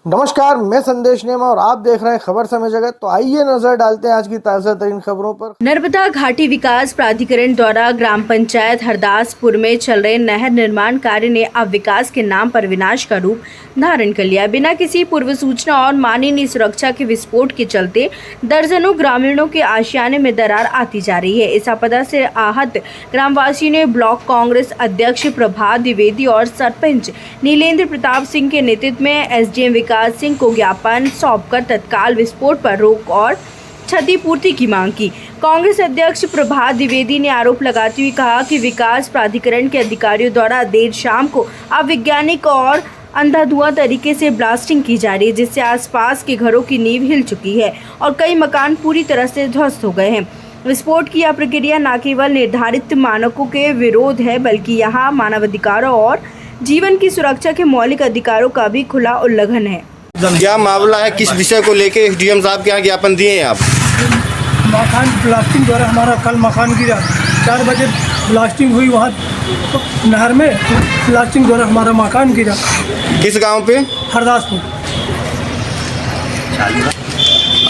नमस्कार, मैं संदेश नेमा और आप देख रहे हैं खबर समय जगत। तो आइए नजर डालते हैं आज की ताजा तरीन खबरों पर। नर्मदा घाटी विकास प्राधिकरण द्वारा ग्राम पंचायत हरदासपुर में चल रहे नहर निर्माण कार्य ने अब विकास के नाम पर विनाश का रूप धारण कर लिया। बिना किसी पूर्व सूचना और मानवीय सुरक्षा के विस्फोट के चलते दर्जनों ग्रामीणों के आशियाने में दरार आती जा रही है। इस आपदा से आहत ग्रामवासियों ने ब्लॉक कांग्रेस अध्यक्ष प्रभात द्विवेदी और सरपंच नीलेंद्र प्रताप सिंह के नेतृत्व में एसडीएम विकास सिंह को ज्ञापन सौंपकर तत्काल विस्फोट पर रोक और क्षतिपूर्ति की मांग की। कांग्रेस अध्यक्ष प्रभात द्विवेदी ने आरोप लगाते हुए कहा कि विकास प्राधिकरण के अधिकारियों द्वारा देर शाम को अवैज्ञानिक और अंधाधुआं तरीके से ब्लास्टिंग की जा रही है, जिससे आसपास के घरों की नींव हिल चुकी है और कई मकान पूरी तरह से ध्वस्त हो गए हैं। विस्फोट की यह प्रक्रिया न केवल निर्धारित मानकों के विरोध है, बल्कि यहाँ मानवाधिकारों और जीवन की सुरक्षा के मौलिक अधिकारों का भी खुला उल्लंघन है। क्या मामला है, किस विषय को लेके एसडीएम साहब के यहाँ ज्ञापन दिए हैं आप? मकान ब्लास्टिंग द्वारा हमारा कल मकान गिरा, 4 बजे ब्लास्टिंग हुई वहाँ नहर में, ब्लास्टिंग द्वारा हमारा मकान गिरा। किस गांव पे? हरदासपुर।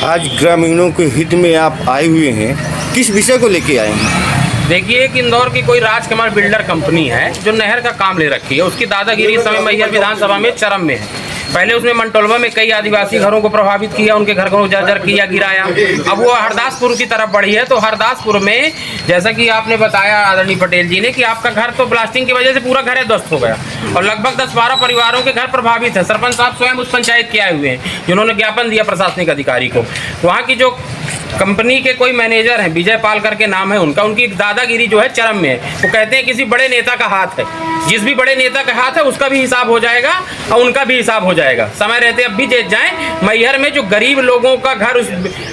आज ग्रामीणों के हित में आप आए हुए हैं, किस विषय को लेके आए हैं? देखिए कि इंदौर की कोई राजकुमार बिल्डर कंपनी है जो नहर का काम ले रखी है। उसकी दादागिरी इस समय मैहर विधानसभा में चरम में है। पहले उसने मंटोलवा में कई आदिवासी घरों को प्रभावित किया, उनके घर को जर्जर किया, गिराया। अब वो हरदासपुर की तरफ बढ़ी है। तो हरदासपुर में जैसा कि आपने बताया आदरणीय पटेल जी ने कि आपका घर तो ब्लास्टिंग की वजह से पूरा घर ध्वस्त हो गया और लगभग 10-12 परिवारों के घर प्रभावित है। सरपंच साहब स्वयं उस पंचायत के आए हुए हैं जिन्होंने ज्ञापन दिया प्रशासनिक अधिकारी को। वहाँ की जो कंपनी के कोई मैनेजर हैं, विजय पाल करके नाम है उनका, उनकी दादागिरी जो है चरम में है। वो कहते हैं किसी बड़े नेता का हाथ है, जिस भी बड़े नेता का हाथ है उसका भी हिसाब हो जाएगा और उनका भी हिसाब हो जाएगा। समय रहते अब भी जेत जाएं। मैहर में जो गरीब लोगों का घर उस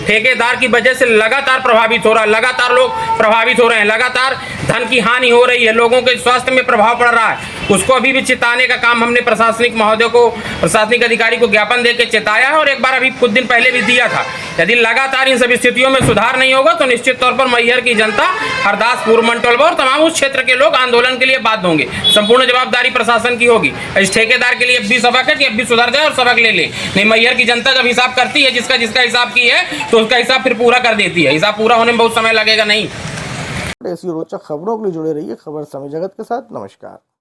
ठेकेदार की वजह से लगातार प्रभावित हो रहा है, लगातार लोग प्रभावित हो रहे हैं, लगातार धन की हानि हो रही है, लोगों के स्वास्थ्य में प्रभाव पड़ रहा है। उसको अभी भी चिताने का काम हमने प्रशासनिक महोदय को, प्रशासनिक अधिकारी को ज्ञापन देकर चिताया है और एक बार अभी कुछ दिन पहले भी दिया था। यदि लगातार इन सभी स्थितियों में सुधार नहीं होगा तो निश्चित तौर पर मैहर की जनता, हरदासपुर, मंटोलवा और तमाम उस क्षेत्र के लोग आंदोलन के लिए बाध्य होंगे। संपूर्ण जवाबदारी प्रशासन की होगी। इस ठेकेदार के लिए अब भी सबक है कि अब भी सुधर जाए और सबक ले ले। नहीं, मैहर की जनता जब हिसाब करती है, जिसका हिसाब की है तो उसका हिसाब फिर पूरा कर देती है। हिसाब पूरा होने में बहुत समय लगेगा नहीं। ऐसी रोचक खबरों के लिए जुड़े रहिए खबर समय जगत के साथ। नमस्कार।